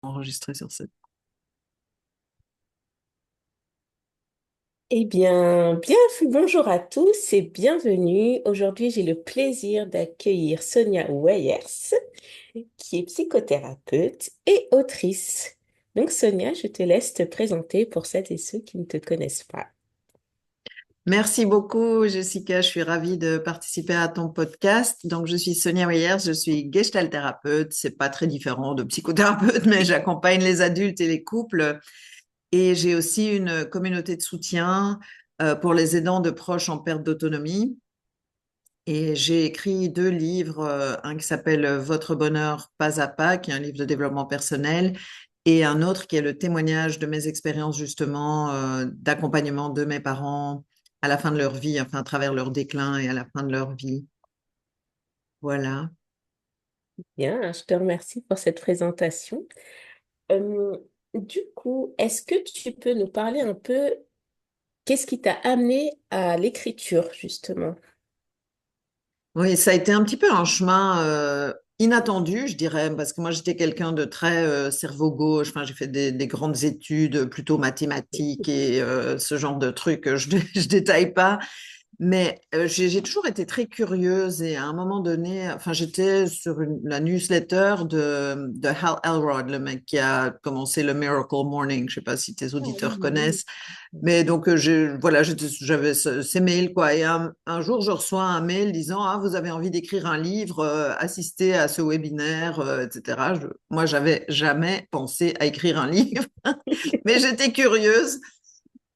Enregistré sur cette. Eh bien, bonjour à tous et bienvenue. Aujourd'hui, j'ai le plaisir d'accueillir Sonia Weyers, qui est psychothérapeute et autrice. Donc, Sonia, je te laisse te présenter pour celles et ceux qui ne te connaissent pas. Merci beaucoup, Jessica. Je suis ravie de participer à ton podcast. Donc, je suis Sonia Meyers, je suis gestalt thérapeute. C'est pas très différent de psychothérapeute, mais j'accompagne les adultes et les couples. Et j'ai aussi une communauté de soutien pour les aidants de proches en perte d'autonomie. Et j'ai écrit deux livres, un qui s'appelle Votre bonheur pas à pas, qui est un livre de développement personnel, et un autre qui est le témoignage de mes expériences justement d'accompagnement de mes parents à la fin de leur vie, enfin à travers leur déclin et à la fin de leur vie. Voilà. Bien, je te remercie pour cette présentation. Euh, du coup, est-ce que tu peux nous parler un peu, qu'est-ce qui t'a amené à l'écriture, justement? Oui, ça a été un petit peu un chemin inattendu, je dirais, parce que moi j'étais quelqu'un de très cerveau gauche. Enfin, j'ai fait des grandes études plutôt mathématiques et ce genre de trucs. Je détaille pas. Mais j'ai toujours été très curieuse et à un moment donné, enfin, j'étais sur la newsletter de Hal Elrod, le mec qui a commencé le Miracle Morning. Je sais pas si tes Ah oui, auditeurs oui, connaissent, mais donc voilà, j'avais ces mails quoi. Et un jour, je reçois un mail disant ah vous avez envie d'écrire un livre, assister à ce webinaire, etc. Moi, j'avais jamais pensé à écrire un livre, mais j'étais curieuse.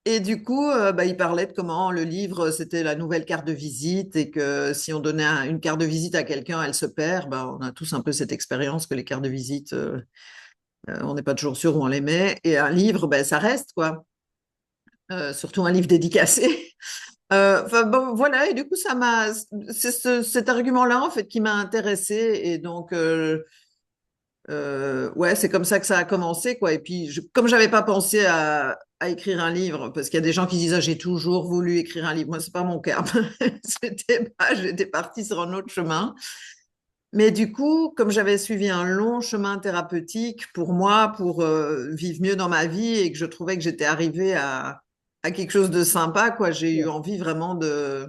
Et du coup, bah, il parlait de comment le livre, c'était la nouvelle carte de visite et que si on donnait une carte de visite à quelqu'un, elle se perd. Bah, on a tous un peu cette expérience que les cartes de visite, on n'est pas toujours sûr où on les met. Et un livre, ben, ça reste, quoi. Surtout un livre dédicacé. Enfin, bon, voilà. Et du coup, c'est cet argument-là, en fait, qui m'a intéressée. Et donc, ouais, c'est comme ça que ça a commencé, quoi. Et puis, comme j'avais pas pensé à écrire un livre, parce qu'il y a des gens qui disent, ah, j'ai toujours voulu écrire un livre. Moi, c'est pas mon cas. J'étais partie sur un autre chemin. Mais du coup, comme j'avais suivi un long chemin thérapeutique pour moi, pour vivre mieux dans ma vie et que je trouvais que j'étais arrivée à quelque chose de sympa, quoi, j'ai eu envie vraiment de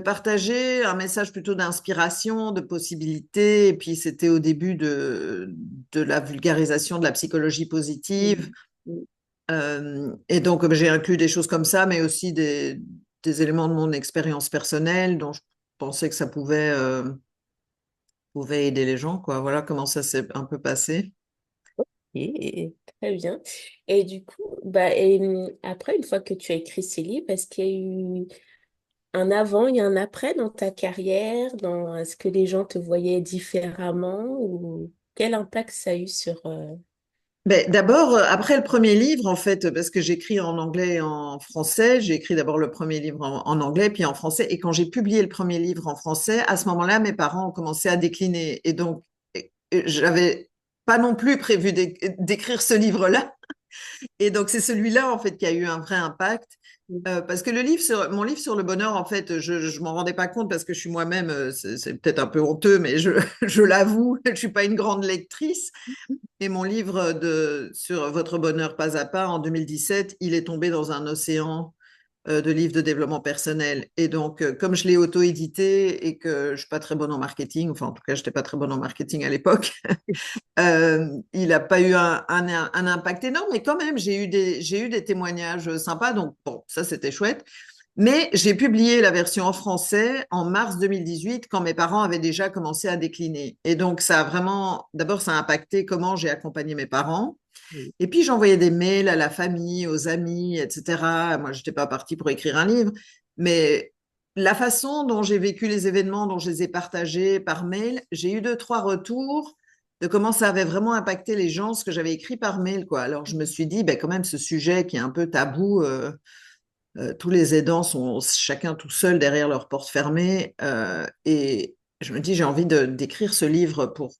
partager un message plutôt d'inspiration, de possibilité. Et puis, c'était au début de la vulgarisation de la psychologie positive. oui, oui. Et donc, j'ai inclus des choses comme ça, mais aussi des éléments de mon expérience personnelle dont je pensais que ça pouvait aider les gens, quoi. Voilà comment ça s'est un peu passé. Et très bien. Et du coup, après, une fois que tu as écrit ces livres, est-ce qu'il y a eu un avant et un après dans ta carrière, est-ce que les gens te voyaient différemment ou quel impact ça a eu sur... Ben, d'abord, après le premier livre, en fait, parce que j'écris en anglais et en français, j'ai écrit d'abord le premier livre en anglais, puis en français. Et quand j'ai publié le premier livre en français, à ce moment-là, mes parents ont commencé à décliner. Et donc, j'avais pas non plus prévu d'écrire ce livre-là. Et donc, c'est celui-là, en fait, qui a eu un vrai impact. Parce que mon livre sur le bonheur, en fait, je m'en rendais pas compte parce que je suis moi-même, c'est peut-être un peu honteux, mais je l'avoue, je suis pas une grande lectrice. Et mon livre sur votre bonheur pas à pas en 2017, il est tombé dans un océan de livres de développement personnel. Et donc, comme je l'ai auto-édité et que je suis pas très bonne en marketing, enfin en tout cas, je n'étais pas très bonne en marketing à l'époque, il n'a pas eu un impact énorme, mais quand même, j'ai eu des témoignages sympas. Donc, bon, ça, c'était chouette. Mais j'ai publié la version en français en mars 2018 quand mes parents avaient déjà commencé à décliner. Et donc, ça a vraiment, d'abord, ça a impacté comment j'ai accompagné mes parents. Oui, Et puis, j'envoyais des mails à la famille, aux amis, etc. Moi, je n'étais pas partie pour écrire un livre, mais la façon dont j'ai vécu les événements, dont je les ai partagés par mail, j'ai eu deux, trois retours de comment ça avait vraiment impacté les gens, ce que j'avais écrit par mail, quoi. Alors, je me suis dit, ben, quand même, ce sujet qui est un peu tabou, tous les aidants sont chacun tout seul derrière leur porte fermée. Et je me dis, j'ai envie d'écrire ce livre pour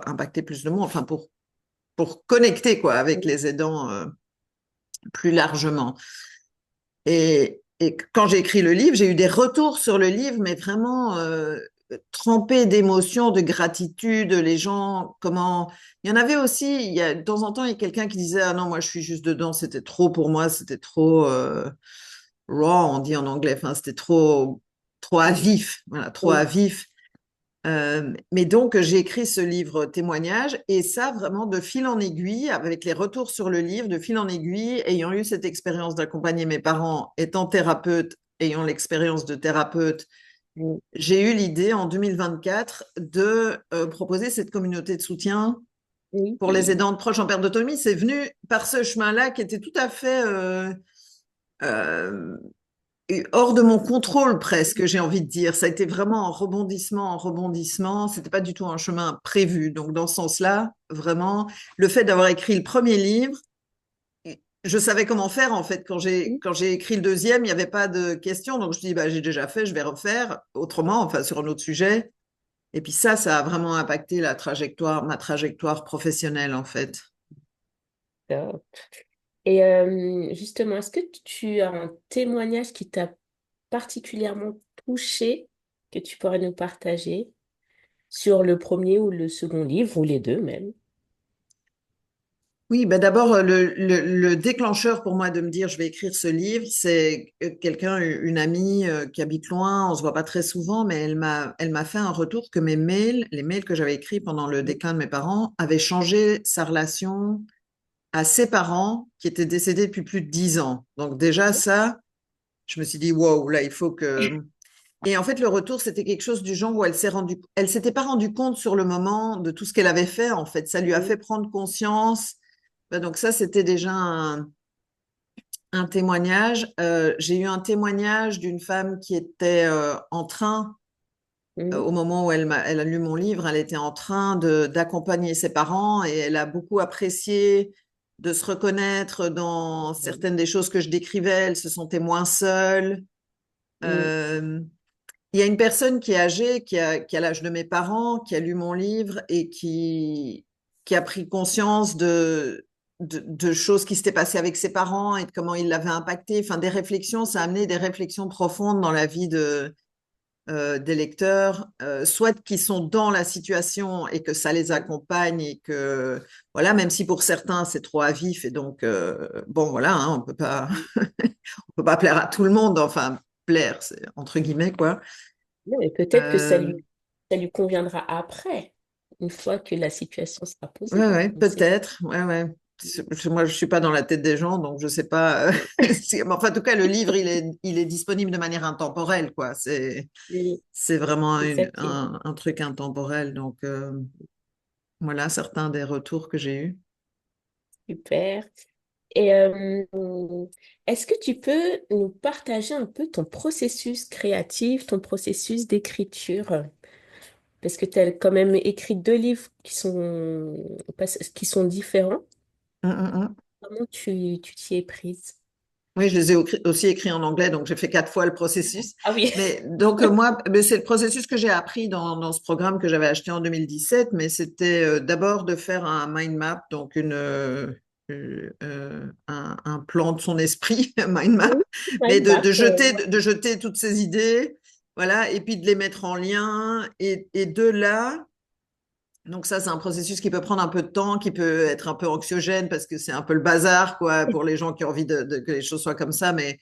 impacter plus de monde, enfin pour connecter quoi, avec les aidants plus largement. Et quand j'ai écrit le livre, j'ai eu des retours sur le livre, mais vraiment trempé d'émotions, de gratitude. Les gens, comment... Il y en avait aussi, de temps en temps, il y a quelqu'un qui disait, ah non, moi je suis juste dedans, c'était trop pour moi, c'était trop raw, on dit en anglais, enfin, c'était trop à Oui, vif, voilà, trop à oui, vif. Mais donc, j'ai écrit ce livre témoignage et ça, vraiment, de fil en aiguille, avec les retours sur le livre, de fil en aiguille, ayant eu cette expérience d'accompagner mes parents, étant thérapeute, ayant l'expérience de thérapeute, oui, j'ai eu l'idée en 2024 de proposer cette communauté de soutien oui, pour les aidants de proches en perte d'autonomie. C'est venu par ce chemin-là qui était tout à fait euh, hors de mon contrôle presque, j'ai envie de dire. Ça a été vraiment en rebondissement, en rebondissement. C'était pas du tout un chemin prévu. Donc dans ce sens-là, vraiment, le fait d'avoir écrit le premier livre, je savais comment faire en fait. oui. Quand j'ai écrit le deuxième, il n'y avait pas de question. Donc je dis bah j'ai déjà fait, je vais refaire autrement, enfin sur un autre sujet. Et puis ça a vraiment impacté ma trajectoire professionnelle en fait. Top. Et justement, est-ce que tu as un témoignage qui t'a particulièrement touché que tu pourrais nous partager sur le premier ou le second livre, ou les deux même? Oui, ben d'abord, le déclencheur pour moi de me dire je vais écrire ce livre, c'est quelqu'un, une amie qui habite loin, on se voit pas très souvent, mais elle m'a fait un retour que mes mails, les mails que j'avais écrits pendant le déclin de mes parents, avaient changé sa relation à ses parents qui étaient décédés depuis plus de 10 ans. Donc déjà ça, je me suis dit wow, là il faut que... Et en fait, le retour, c'était quelque chose du genre où elle s'était pas rendue compte sur le moment de tout ce qu'elle avait fait. En fait, ça lui a fait prendre conscience. Ben, donc ça, c'était déjà un témoignage. J'ai eu un témoignage d'une femme qui était en train, Mhm. au moment où elle a lu mon livre, elle était en train d'accompagner ses parents et elle a beaucoup apprécié de se reconnaître dans certaines des choses que je décrivais. Elle se sentait moins seule. Mhm. Euh, Il y a une personne qui est âgée, qui a l'âge de mes parents, qui a lu mon livre et qui a pris conscience de choses qui s'étaient passées avec ses parents et de comment ils l'avaient impacté. Enfin, des réflexions, ça a amené des réflexions profondes dans la vie des lecteurs, soit qui sont dans la situation et que ça les accompagne et que, voilà, même si pour certains c'est trop à vif et donc, bon, voilà, hein, on peut pas plaire à tout le monde, enfin, plaire, c'est entre guillemets, quoi. Non, mais peut-être que Euh, ça lui conviendra après, une fois que la situation sera posée. ouais, ouais, On sait. peut-être. Ouais, ouais. Moi, je suis pas dans la tête des gens, donc je sais pas. Mais enfin, en tout cas, le livre, il est disponible de manière intemporelle, quoi. Oui, C'est vraiment exactement. un truc intemporel. Donc, voilà certains des retours que j'ai eus. Super. Et est-ce que tu peux nous partager un peu ton processus créatif, ton processus d'écriture? Parce que tu as quand même écrit deux livres qui sont différents. Hum. Comment tu t'y es prise? Oui, je les ai aussi écrits en anglais, donc j'ai fait 4 fois le processus. Ah oui. Mais donc moi, mais c'est le processus que j'ai appris dans ce programme que j'avais acheté en 2017, mais c'était d'abord de faire un mind map, donc un plan de son esprit, un mind map, Oui, mais mind map. de jeter toutes ces idées, voilà, et puis de les mettre en lien, et de là. Donc ça, c'est un processus qui peut prendre un peu de temps, qui peut être un peu anxiogène parce que c'est un peu le bazar, quoi, pour les gens qui ont envie que les choses soient comme ça. Mais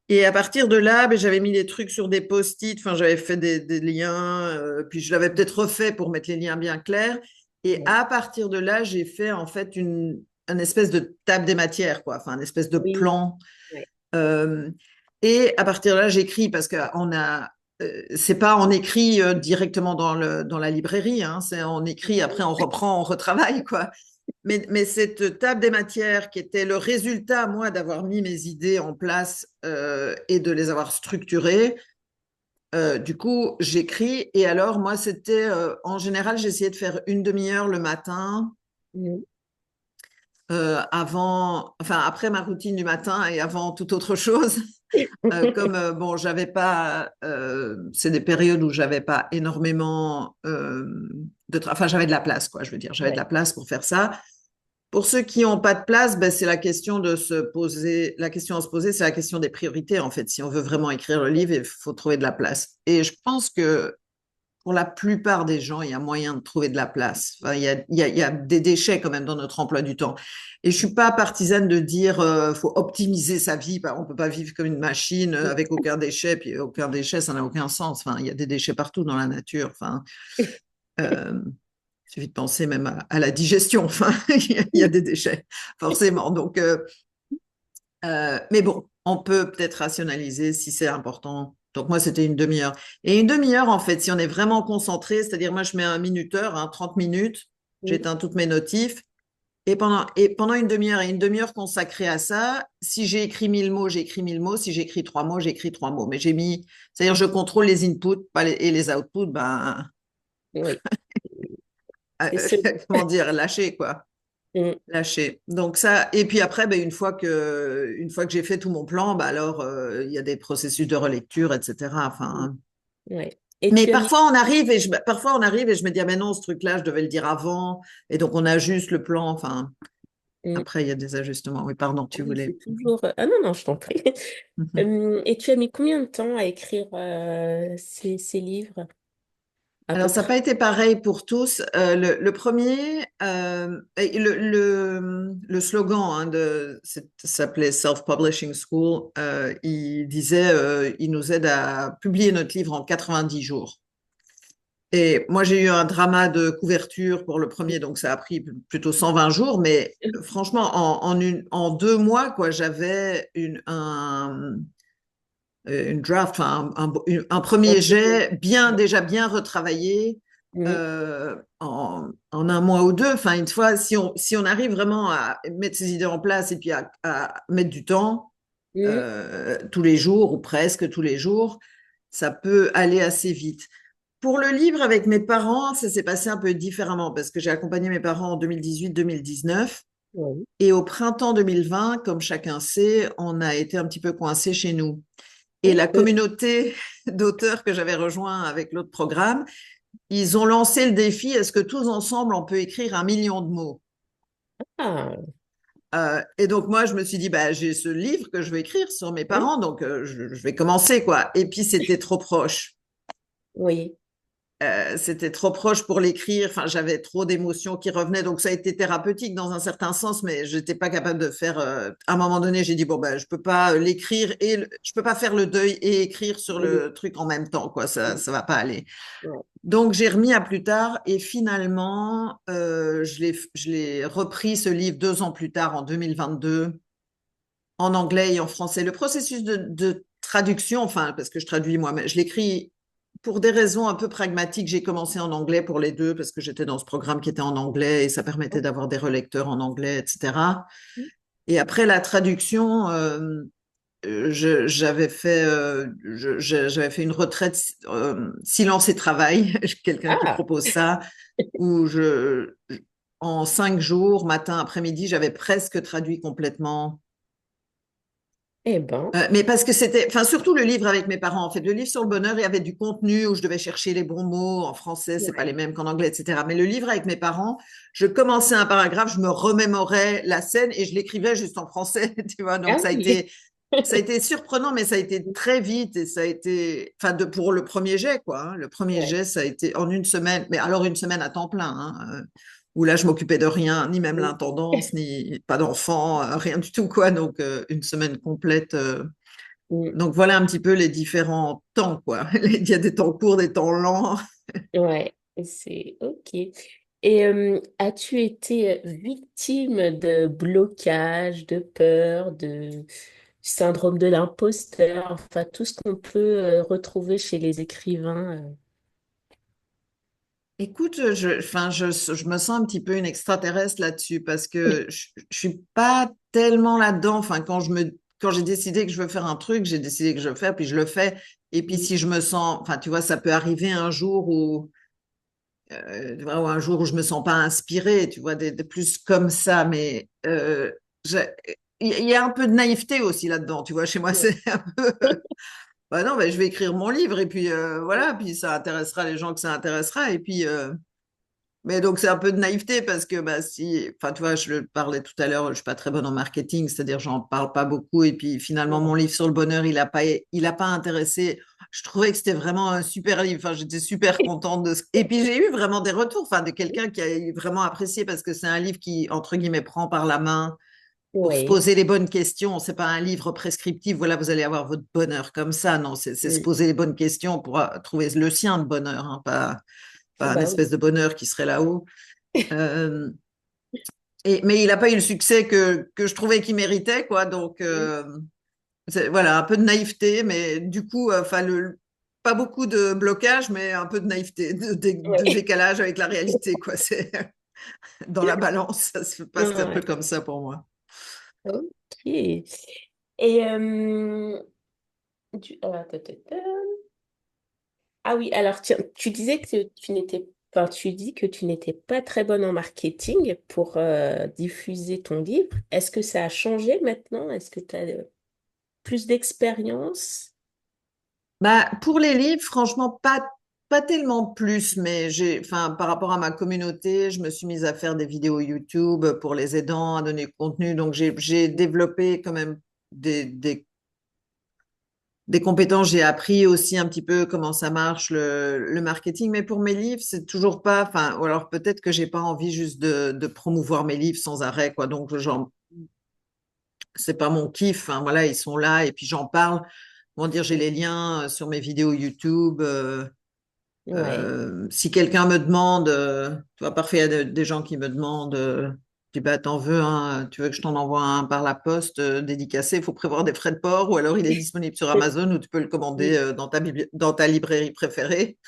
et à partir de là, ben, j'avais mis des trucs sur des post-it. Enfin, j'avais fait des liens, puis je l'avais peut-être refait pour mettre les liens bien clairs. Et Oui, à partir de là, j'ai fait en fait une espèce de table des matières, quoi. Enfin, une espèce de oui, plan. ouais. Euh, et à partir de là, j'écris parce que c'est pas on écrit directement dans la librairie, hein, c'est on écrit, après on reprend, on retravaille, quoi. Mais cette table des matières qui était le résultat, moi, d'avoir mis mes idées en place et de les avoir structurées, du coup, j'écris. Et alors, moi, c'était en général, j'essayais de faire une demi-heure le matin Mhm. enfin après ma routine du matin et avant toute autre chose. Comme bon, j'avais pas, c'est des périodes où j'avais pas énormément enfin j'avais de la place, quoi. Je veux dire, j'avais de Ouais, la place pour faire ça. Pour ceux qui n'ont pas de place, ben, c'est la question de se poser. La question à se poser, c'est la question des priorités, en fait. Si on veut vraiment écrire le livre, il faut trouver de la place. Et je pense que pour la plupart des gens, il y a moyen de trouver de la place. Enfin, il y a des déchets quand même dans notre emploi du temps. Et je suis pas partisane de dire faut optimiser sa vie. On peut pas vivre comme une machine avec aucun déchet. Puis aucun déchet, ça n'a aucun sens. Enfin, il y a des déchets partout dans la nature. Enfin, euh, il suffit de penser même à la digestion. Enfin, il y a des déchets forcément. Donc, mais bon, on peut peut-être rationaliser si c'est important. Donc moi, c'était une demi-heure. Et une demi-heure, en fait, si on est vraiment concentré, c'est-à-dire moi, je mets un minuteur, 30 minutes, Oui, j'éteins toutes mes notifs. Et pendant une demi-heure consacrée à ça, si j'ai écrit 1000 mots, j'ai écrit 1000 mots. Si j'ai écrit 3 mots, j'ai écrit 3 mots. Mais c'est-à-dire je contrôle les inputs et les outputs, oui. Et ce- comment dire, lâcher, quoi. Mm, Lâcher. Donc ça, et puis après, une fois que j'ai fait tout mon plan, alors il y a des processus de relecture, etc. mm, Enfin, ouais. Et mais tu as mis... parfois on arrive et je me dis, ah, mais non, ce truc-là, je devais le dire avant, et donc on ajuste le plan. Enfin, Mm, après, il y a des ajustements. Oui, pardon, tu oui, c'est voulais. toujours... Ah non, non, je t'en prie. Et tu as mis combien de temps à écrire ces livres, à Alors, peu ça n'a près? pas été pareil pour tous. Le premier, et le slogan s'appelait Self-Publishing School. Il disait, il nous aide à publier notre livre en 90 jours. Et moi, j'ai eu un drama de couverture pour le premier, donc ça a pris plutôt 120 jours. Mais franchement, en 2 mois, quoi, j'avais une draft, enfin, un Un premier peu, jet déjà bien retravaillé mm, en un mois ou deux. Enfin, une fois, si on arrive vraiment à mettre ses idées en place et puis à mettre du temps mm, tous les jours ou presque tous les jours, ça peut aller assez vite. Pour le livre avec mes parents, ça s'est passé un peu différemment parce que j'ai accompagné mes parents en 2018-2019 oui. et au printemps 2020, comme chacun sait, on a été un petit peu coincé chez nous. Et Mm, la communauté d'auteurs que j'avais rejoint avec l'autre programme, ils ont lancé le défi, est-ce que tous ensemble, on peut écrire 1 million de mots? ah, Et donc moi, je me suis dit, bah, j'ai ce livre que je vais écrire sur mes mm, parents, donc je vais commencer, quoi. Et puis c'était trop proche. oui. C'était trop proche pour l'écrire. Enfin, j'avais trop d'émotions qui revenaient, donc ça a été thérapeutique dans un certain sens, mais j'étais pas capable de faire. À un moment donné, j'ai dit bon ben, je peux pas l'écrire je peux pas faire le deuil et écrire sur Mm, le truc en même temps, quoi. mm, Ça va pas aller. ouais. Donc j'ai remis à plus tard et finalement, je l'ai repris ce livre 2 ans plus tard en 2022 en anglais et en français. Le processus de traduction, enfin parce que je traduis moi-même, je l'écris pour des raisons un peu pragmatiques, j'ai commencé en anglais pour les deux parce que j'étais dans ce programme qui était en anglais et ça permettait d'avoir des relecteurs en anglais, etc. Mm. Et après la traduction, j'avais fait une retraite silence et travail, quelqu'un qui Ah, propose ça, où en 5 jours, matin, après-midi, j'avais presque traduit complètement eh ben, mais parce que c'était, enfin, surtout le livre avec mes parents. En fait, le livre sur le bonheur, il y avait du contenu où je devais chercher les bons mots. En français, c'est pas ouais. les mêmes qu'en anglais, etc. Mais le livre avec mes parents, je commençais un paragraphe, je me remémorais la scène et je l'écrivais juste en français, tu vois. Donc, Ah oui. ça a été surprenant, mais ça a été très vite et ça a été, enfin, pour le premier jet, quoi. Hein. Le premier Ouais. jet, ça a été en une semaine, mais alors une semaine à temps plein, hein, où là, je m'occupais de rien, ni même l'intendance, ni pas d'enfant, rien du tout, quoi. Donc, une semaine complète. Mm, Donc, voilà un petit peu les différents temps, quoi. Il y a des temps courts, des temps lents. ouais, c'est OK. Et as-tu été victime de blocage, de peur, de syndrome de l'imposteur, enfin tout ce qu'on peut retrouver chez les écrivains? Écoute, je me sens un petit peu une extraterrestre là-dessus parce que je suis pas tellement là-dedans. Enfin, quand j'ai décidé que je veux faire un truc, j'ai décidé que je veux le faire, puis je le fais. Et puis si je me sens, enfin, tu vois, ça peut arriver un jour tu vois, ou un jour où je me sens pas inspirée, tu vois, des plus comme ça. Mais il y a un peu de naïveté aussi là-dedans. Tu vois, chez moi, c'est un peu. Bah non, bah, je vais écrire mon livre et puis voilà, puis ça intéressera les gens que ça intéressera. Et puis. Mais donc, c'est un peu de naïveté parce que, bah, si, enfin, tu vois, je le parlais tout à l'heure, je suis pas très bonne en marketing, c'est-à-dire, j'en parle pas beaucoup. Et puis, finalement, mon livre sur le bonheur, il a pas intéressé. je trouvais que c'était vraiment un super livre. Enfin, j'étais super contente de ce... Et puis j'ai eu vraiment des retours, enfin, de quelqu'un qui a vraiment apprécié parce que c'est un livre qui, entre guillemets, prend par la main pour se Oui. poser les bonnes questions. C'est pas un livre prescriptif. Voilà, vous allez avoir votre bonheur comme ça. Non, c'est se Mm. poser les bonnes questions pour trouver le sien de bonheur, hein, Ah pas un bah espèce de bonheur qui serait là-haut. Euh, mais il n'a pas eu le succès que je trouvais qu'il méritait, quoi. Donc, oui. voilà, un peu de naïveté, mais du coup, enfin, pas beaucoup de blocage, mais un peu de naïveté, de Ouais. décalage avec la réalité, quoi. C'est dans la balance, ça se passe un peu Ouais. comme ça pour moi. Ok. Et attends, attends, attends. Ah oui, alors tiens, tu disais que tu n'étais enfin, tu dis que tu n'étais pas très bonne en marketing pour diffuser ton livre. Est-ce que ça a changé maintenant? Est-ce que tu as plus d'expérience? Bah, pour les livres, franchement, pas tellement plus, mais enfin, par rapport à ma communauté, je me suis mise à faire des vidéos YouTube pour les aidants, à donner du contenu. Donc, j'ai développé quand même des compétences. J'ai appris aussi un petit peu comment ça marche, le marketing. Mais pour mes livres, c'est toujours pas, enfin, ou alors peut-être que j'ai pas envie juste de promouvoir mes livres sans arrêt, quoi. Donc, c'est pas mon kiff. Hein. Voilà, ils sont là et puis j'en parle. Comment dire, j'ai les liens sur mes vidéos YouTube. Ouais. Si quelqu'un me demande, tu vois, parfois il y a des gens qui me demandent, je dis, bah, t'en veux un, tu veux que je t'en envoie un par la poste dédicacé, il faut prévoir des frais de port, ou alors il est disponible sur Amazon, ou tu peux le commander dans ta librairie préférée.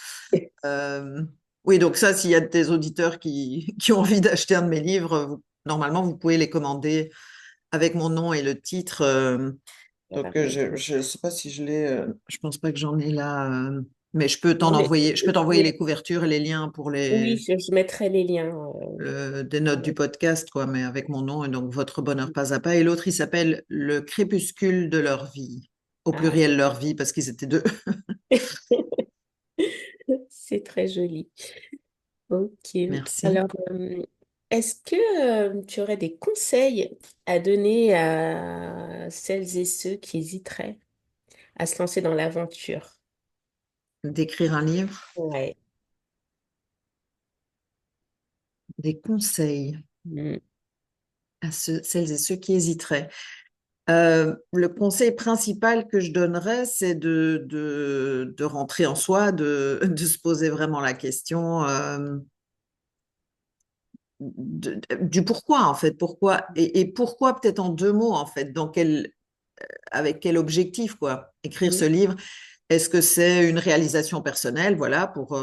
Euh, oui, donc ça, s'il y a des auditeurs qui ont envie d'acheter un de mes livres, normalement, vous pouvez les commander avec mon nom et le titre. Donc, je ne sais pas si je l'ai, je pense pas que j'en ai là, mais Mais, je peux t'envoyer les mais couvertures et les liens pour oui, je mettrai les liens. des notes du podcast, quoi, mais avec mon nom et donc votre bonheur pas à pas. Et l'autre, il s'appelle Le crépuscule de leur vie, au Ah, pluriel leur vie parce qu'ils étaient deux. c'est très joli. Ok. Merci. Alors, est-ce que tu aurais des conseils à donner à celles et ceux qui hésiteraient à se lancer dans l'aventure? D'écrire un livre, Ouais. des conseils Mm. à celles et ceux qui hésiteraient. Le conseil principal que je donnerais, c'est de rentrer en soi, de se poser vraiment la question du pourquoi, en fait. Pourquoi, et pourquoi peut-être en deux mots, en fait, avec quel objectif, quoi. Écrire ce Mm. livre, est-ce que c'est une réalisation personnelle, voilà, pour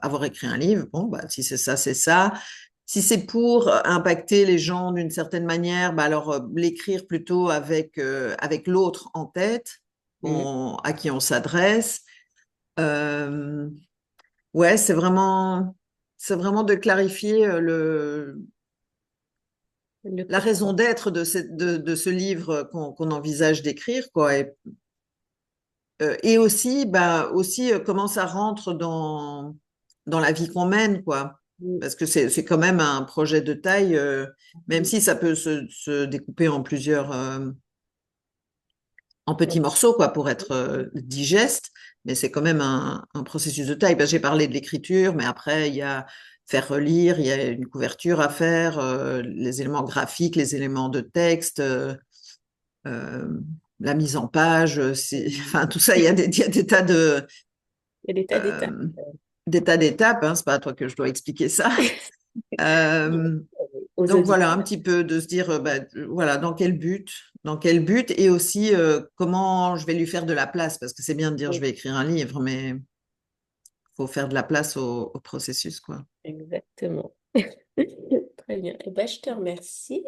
avoir écrit un livre? Bon, bah, si c'est ça, c'est ça. Si c'est pour impacter les gens d'une certaine manière, bah alors l'écrire plutôt avec l'autre en tête, Mm. à qui on s'adresse. Euh, ouais, c'est vraiment de clarifier Le la raison pourquoi. d'être de ce livre qu'on envisage d'écrire, quoi. Et aussi, bah, aussi comment ça rentre dans la vie qu'on mène, quoi. Mm. Parce que c'est quand même un projet de taille, même Mm. si ça peut se découper en en petits Ouais. morceaux, quoi, pour être digeste, mais c'est quand même un processus de taille. Parce que j'ai parlé de l'écriture, mais après, il y a faire relire, il y a une couverture à faire, les éléments graphiques, les éléments de texte, euh, la mise en page, enfin, tout ça, il y a des tas Il y a des tas d'étapes. euh, d'étapes, hein, c'est pas à toi que je dois expliquer ça. Euh, Aux donc voilà, un auditeurs. petit peu de se dire, bah, voilà, dans quel but, et aussi comment je vais lui faire de la place, parce que c'est bien de dire je Oui, vais écrire un livre, mais il faut faire de la place au processus, quoi. exactement. Très bien. Eh ben, je te remercie.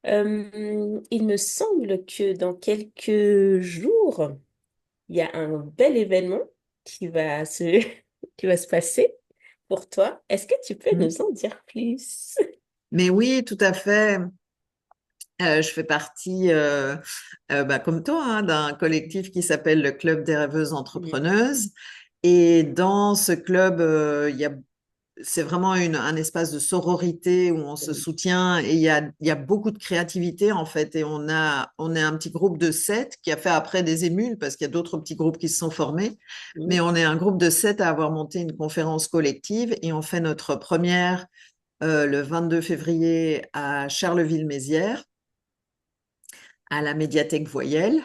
Il me semble que dans quelques jours, il y a un bel événement qui va se, qui va se passer pour toi. Est-ce que tu peux Mm. nous en dire plus? Mais oui, tout à fait. Je fais partie, bah, comme toi, hein, d'un collectif qui s'appelle le Club des rêveuses Mm. entrepreneuses. Et dans ce club, il y a c'est vraiment un espace de sororité où on se Oui. soutient et il y a beaucoup de créativité en fait. Et on est un petit groupe de 7 qui a fait après des émules parce qu'il y a d'autres petits groupes qui se sont formés. Mm. Mais on est un groupe de 7 à avoir monté une conférence collective et on fait notre première le 22 février à Charleville-Mézières, à la médiathèque Voyelle.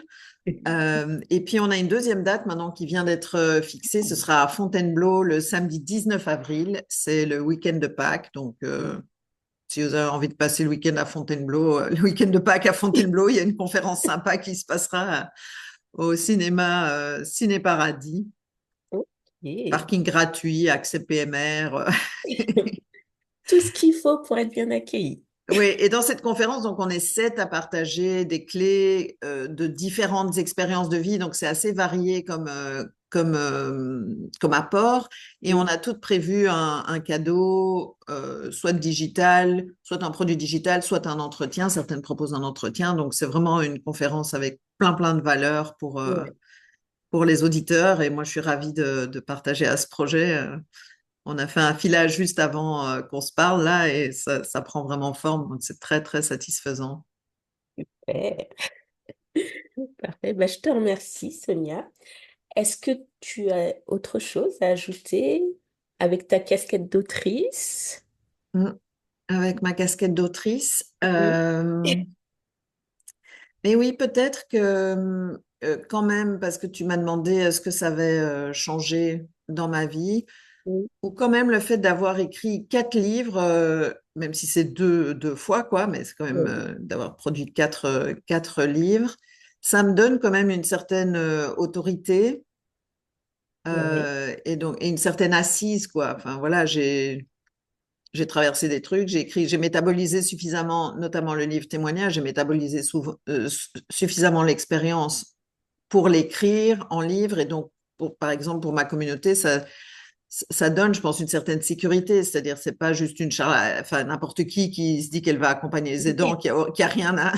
Et puis on a une deuxième date maintenant qui vient d'être fixée. Ce sera à Fontainebleau le samedi 19 avril. C'est le week-end de Pâques. Donc, si vous avez envie de passer le week-end à Fontainebleau, le week-end de Pâques à Fontainebleau, il y a une conférence sympa qui se passera au cinéma Ciné Paradis. Ok. Parking gratuit, accès PMR. Tout ce qu'il faut pour être bien accueilli. Oui, et dans cette conférence, donc on est 7 à partager des clés de différentes expériences de vie, donc c'est assez varié comme apport, et on Mm. a toutes prévu un cadeau, soit digital, soit un produit digital, soit un entretien. Certaines proposent un entretien, donc c'est vraiment une conférence avec plein de valeurs Ouais. pour les auditeurs, et moi je suis ravie de partager à ce projet. On a fait un filage juste avant qu'on se parle là et ça prend vraiment forme. Donc c'est très satisfaisant. Super. Parfait. Bah, je te remercie, Sonia. Est-ce que tu as autre chose à ajouter avec ta casquette d'autrice? Mm. Avec ma casquette d'autrice. Mm. Mais oui, peut-être que quand même, parce que tu m'as demandé ce que ça avait changé dans ma vie, Mm. ou quand même le fait d'avoir écrit 4 livres, même si c'est deux fois, quoi, mais c'est quand même Oui. d'avoir produit quatre livres, ça me donne quand même une certaine autorité. Oui. Et donc et une certaine assise quoi. Enfin voilà, j'ai traversé des trucs, j'ai écrit, j'ai métabolisé suffisamment, notamment le livre témoignage, j'ai métabolisé suffisamment l'expérience pour l'écrire en livre et donc par exemple pour ma communauté ça donne je pense une certaine sécurité, c'est-à-dire c'est pas juste une charla, enfin n'importe qui se dit qu'elle va accompagner les aidants qui a rien à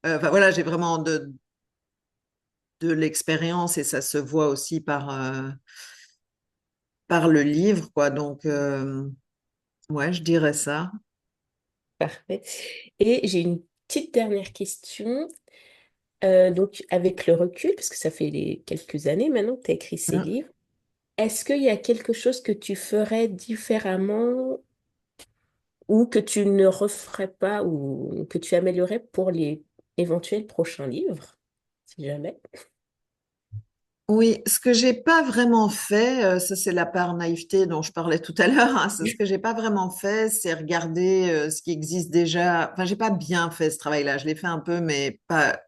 enfin voilà, j'ai vraiment de l'expérience et ça se voit aussi par le livre, quoi. Donc, ouais, je dirais ça. Parfait. Et j'ai une petite dernière question. Donc, avec le recul, parce que ça fait quelques années maintenant que tu as écrit ces Hein. livres, est-ce qu'il y a quelque chose que tu ferais différemment ou que tu ne referais pas ou que tu améliorerais pour les éventuels prochains livres, si jamais? Oui, ce que j'ai pas vraiment fait, ça c'est la part naïveté dont je parlais tout à l'heure, hein, ce que j'ai pas vraiment fait, c'est regarder ce qui existe déjà. Enfin, j'ai pas bien fait ce travail-là. Je l'ai fait un peu, mais pas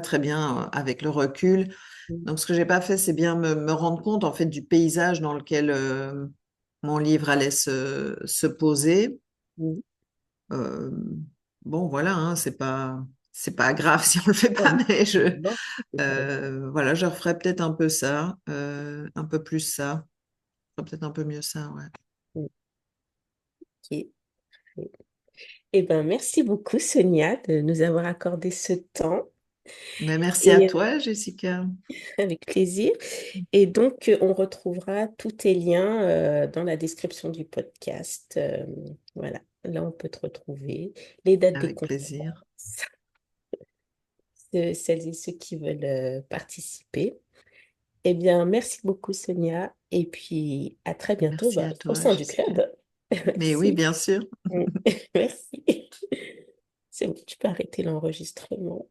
très bien avec le recul. Mhm. Donc, ce que j'ai pas fait, c'est bien me rendre compte en fait du paysage dans lequel mon livre allait se poser. Mhm. Euh, bon, voilà, hein, c'est pas grave si on le fait pas, Ouais. mais Non, c'est pas grave. voilà, je referais peut-être un peu ça, un peu plus ça, je ferais peut-être un peu mieux ça, ouais. Ok. Eh ben, merci beaucoup, Sonia, de nous avoir accordé ce temps. Mais merci à Et toi, Jessica. avec plaisir. Et donc, on retrouvera tous tes liens dans la description du podcast. Voilà, là, on peut te retrouver. Les dates des Avec plaisir. conférences, de celles et ceux qui veulent participer. Eh bien, merci beaucoup, Sonia. Et puis, à très bientôt Merci bah, à au toi, sein du Jessica. club. Mais oui, Merci. bien sûr. Merci. C'est bon, tu peux arrêter l'enregistrement.